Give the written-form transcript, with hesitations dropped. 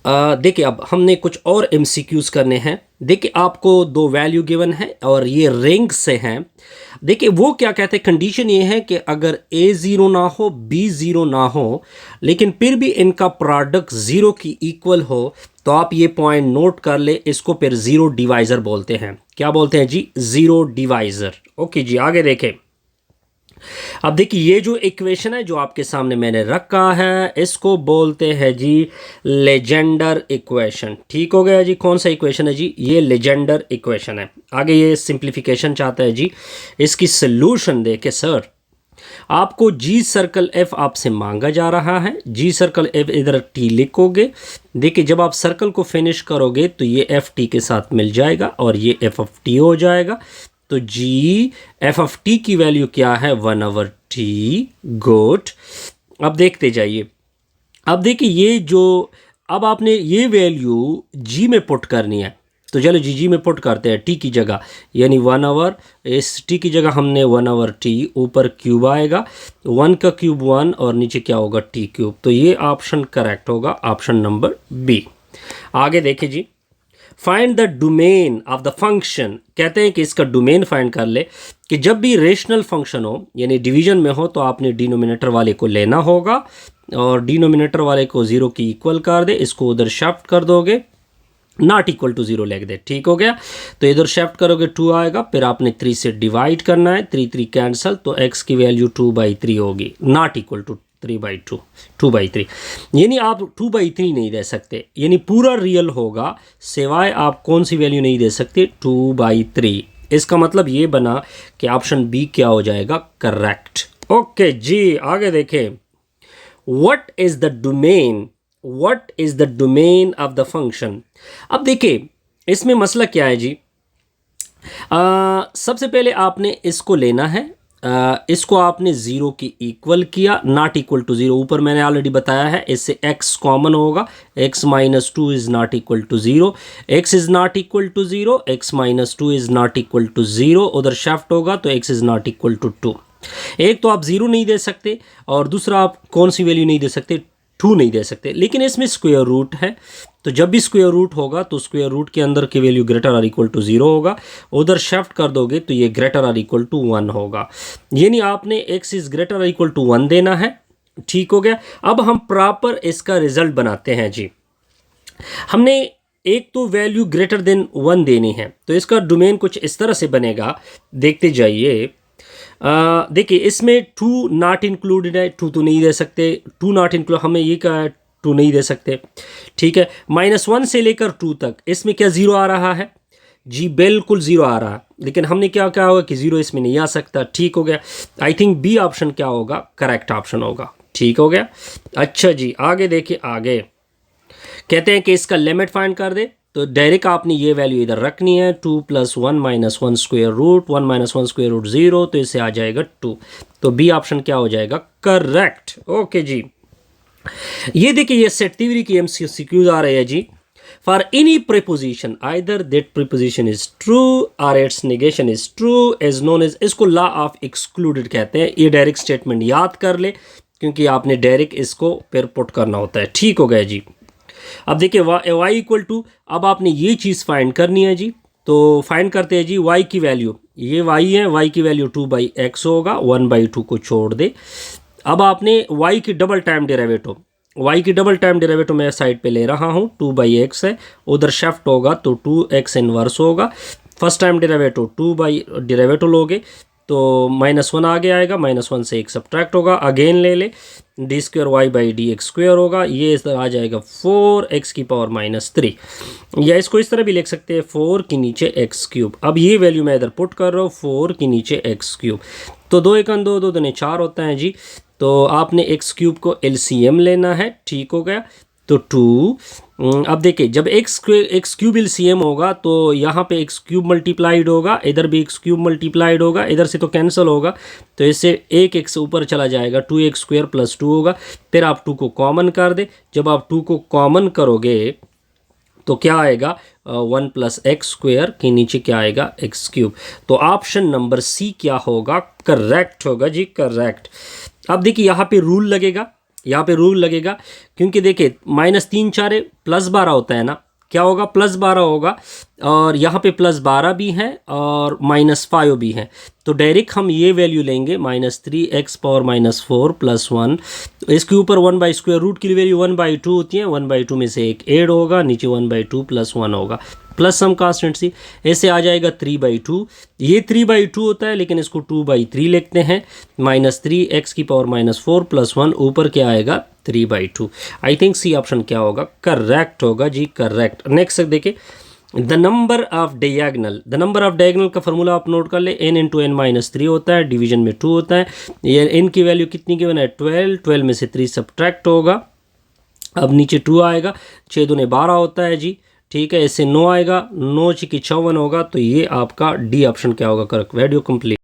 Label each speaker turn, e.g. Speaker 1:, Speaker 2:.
Speaker 1: देखिए अब हमने कुछ और एमसीक्यूज करने हैं। देखिए आपको दो वैल्यू गिवन है और ये रिंग से हैं। देखिए वो क्या कहते हैं, कंडीशन ये है कि अगर ए ज़ीरो ना हो बी ज़ीरो ना हो लेकिन फिर भी इनका प्रोडक्ट ज़ीरो की इक्वल हो तो आप ये पॉइंट नोट कर ले, इसको फिर ज़ीरो डिवाइज़र बोलते हैं। क्या बोलते हैं जी? Zero divisor. ओके जी, आगे देखें। अब देखिए ये जो इक्वेशन है जो आपके सामने मैंने रखा है इसको बोलते हैं जी लेजेंडर इक्वेशन। ठीक हो गया जी। कौन सा इक्वेशन है जी? ये लेजेंडर इक्वेशन है। आगे ये सिंप्लीफिकेशन चाहता है जी। इसकी सोल्यूशन देखे सर, आपको जी सर्कल एफ आपसे मांगा जा रहा है। जी सर्कल एफ इधर टी लिखोगे। देखिए जब आप सर्कल को फिनिश करोगे तो ये एफ टी के साथ मिल जाएगा और ये एफ ऑफ टी हो जाएगा। तो जी एफ ऑफ टी की वैल्यू क्या है? 1/t। गुड। अब देखते जाइए। अब देखिए ये जो अब आपने ये वैल्यू जी में पुट करनी है तो चलो जी में पुट करते हैं टी की जगह, यानी 1/, इस टी की जगह हमने 1/t, ऊपर क्यूब आएगा, 1 का क्यूब 1 और नीचे क्या होगा? T cube. तो ये ऑप्शन करेक्ट होगा, ऑप्शन नंबर बी। आगे देखिए जी, find the domain of the function. कहते हैं कि इसका डोमेन फाइंड कर ले कि जब भी रेशनल फंक्शन हो यानी डिवीजन में हो तो आपने डिनोमिनेटर वाले को लेना होगा और डिनोमिनेटर वाले को ज़ीरो की इक्वल कर दे, इसको उधर शिफ्ट कर दोगे, नॉट इक्वल टू ज़ीरो लिख दे। ठीक हो गया। तो इधर शिफ्ट करोगे 2 आएगा, फिर आपने 3 से डिवाइड करना है, 3 3 कैंसिल, तो x की वैल्यू 2/3 होगी, नॉट इक्वल टू 3/2, 2/3। यानी आप 2/3 नहीं दे सकते, यानी पूरा रियल होगा, सिवाय आप कौन सी वैल्यू नहीं दे सकते? 2/3। इसका मतलब ये बना कि ऑप्शन बी क्या हो जाएगा? करेक्ट। ओके जी, आगे देखें। What is the domain? What is the domain of the function? अब देखिए इसमें मसला क्या है जी। सबसे पहले आपने इसको लेना है, इसको आपने ज़ीरो की इक्वल किया, नॉट इक्वल टू ज़ीरो। ऊपर मैंने ऑलरेडी बताया है, इससे x कॉमन होगा, x minus 2 is not equal to zero, x is not equal to zero, x minus 2 is not equal to zero, उधर शिफ्ट होगा तो x is not equal to 2। एक तो आप ज़ीरो नहीं दे सकते और दूसरा आप कौन सी वैल्यू नहीं दे सकते? 2 नहीं दे सकते। लेकिन इसमें स्क्वायर रूट है, तो जब भी स्क्वायर रूट होगा तो स्क्वायर रूट के अंदर की वैल्यू ग्रेटर और इक्वल टू 0 होगा, उधर शिफ्ट कर दोगे तो ये ग्रेटर और इक्वल टू 1 होगा, यानी आपने x इज ग्रेटर और इक्वल टू 1 देना है। ठीक हो गया। अब हम प्रॉपर इसका रिजल्ट बनाते हैं जी। हमने एक तो वैल्यू ग्रेटर देन 1 देनी है, तो इसका डोमेन कुछ इस तरह से बनेगा, देखते जाइए। देखिए इसमें 2 नॉट इंक्लूडेड है, 2 तो नहीं दे सकते, 2 नॉट इंक्लूड, हमें ये कहा है 2 नहीं दे सकते। ठीक है, -1 से लेकर 2 तक इसमें क्या ज़ीरो आ रहा है? जी बिल्कुल ज़ीरो आ रहा है, लेकिन हमने क्या क्या होगा कि ज़ीरो इसमें नहीं आ सकता। ठीक हो गया। आई थिंक बी ऑप्शन क्या होगा? करेक्ट ऑप्शन होगा। ठीक हो गया। अच्छा जी, आगे देखिए। आगे कहते हैं कि इसका लिमिट फाइंड कर दे, तो डायरेक्ट आपने ये वैल्यू इधर रखनी है, 2 + 1 - 1 स्क्वायर रूट, 1 - 1 स्क्वायर रूट 0, तो इससे आ जाएगा 2। तो बी ऑप्शन क्या हो जाएगा? करेक्ट। ओके जी। ये देखिए ये सेट थ्योरी की एमसीक्यूज आ रहे हैं जी। For any preposition either that preposition is true or its negation is true is known as, इसको लॉ ऑफ एक्सक्लूडेड कहते हैं। ये डायरेक्ट स्टेटमेंट याद कर ले क्योंकि आपने डायरेक्ट इसको फिर पुट करना होता है। ठीक हो गया जी। अब देखिए y इक्वल टू, अब आपने ये चीज़ फाइंड करनी है जी, तो फाइंड करते हैं जी y की वैल्यू। ये y है, y की वैल्यू 2/x होगा, 1/2 को छोड़ दे। अब आपने y की डबल टाइम डेरिवेटिव, y की डबल टाइम डेरिवेटिव मैं साइड पे ले रहा हूँ, 2/x है, उधर शिफ्ट होगा तो 2x इनवर्स होगा। फर्स्ट टाइम डेरिवेटिव 2 डेरिवेटिव लोगे तो -1 आगे आएगा, -1 से एक सब्ट्रैक्ट होगा, अगेन ले ले, d²y/dx² होगा, ये इस तरह आ जाएगा 4x⁻³ या इसको इस तरह भी लिख सकते हैं 4 के नीचे x³। अब ये वैल्यू मैं इधर पुट कर रहा हूँ 4 के नीचे x³, तो 2 × 2 2 दूनी 4 होता है जी। तो आपने x³ को LCM लेना है। ठीक हो गया। तो 2, अब देखिए जब x³ LCM होगा तो यहाँ पे x³ मल्टीप्लाइड होगा, इधर भी x³ मल्टीप्लाइड होगा, इधर से तो कैंसिल होगा, तो इससे एक x ऊपर चला जाएगा, 2x² + 2 होगा। फिर आप 2 को कॉमन कर दे, जब आप 2 को कॉमन करोगे तो क्या आएगा? 1 + x² के नीचे क्या आएगा? x³। तो ऑप्शन नंबर सी क्या होगा? करेक्ट होगा जी, करेक्ट। अब देखिए यहाँ पे रूल लगेगा, यहाँ पे रूल लगेगा, क्योंकि देखिए -3 4 +12 होता है ना, क्या होगा +12 होगा, और यहाँ पे +12 भी है और -5 भी है, तो डायरेक्ट हम ये वैल्यू लेंगे -3x⁻⁴ + 1। तो इसके ऊपर 1/√, की वैल्यू 1/2 होती है, 1/2 में से एक ऐड होगा, नीचे 1/2 + 1 होगा, प्लस सम कांस्टेंट सी, ऐसे आ जाएगा 3/2। ये 3/2 होता है, लेकिन इसको 2/3 लिखते हैं, -3x⁻⁴ + 1, ऊपर क्या आएगा 3/2। आई थिंक सी ऑप्शन क्या होगा, करेक्ट होगा जी, करेक्ट। नेक्स्ट देखिए, द नंबर ऑफ डायगोनल का फॉर्मूला आप नोट कर ले, n × n-3 होता है, डिवीजन में 2 होता है। ये n की वैल्यू कितनी गिवन है 12 में से 3 सब्ट्रैक्ट होगा, अब नीचे 2 आएगा, 6 दूने 12 होता है जी, ठीक है, इससे 9 आएगा, 9 × 6 = 56 होगा, तो ये आपका डी ऑप्शन क्या होगा, करेक्ट। Video complete.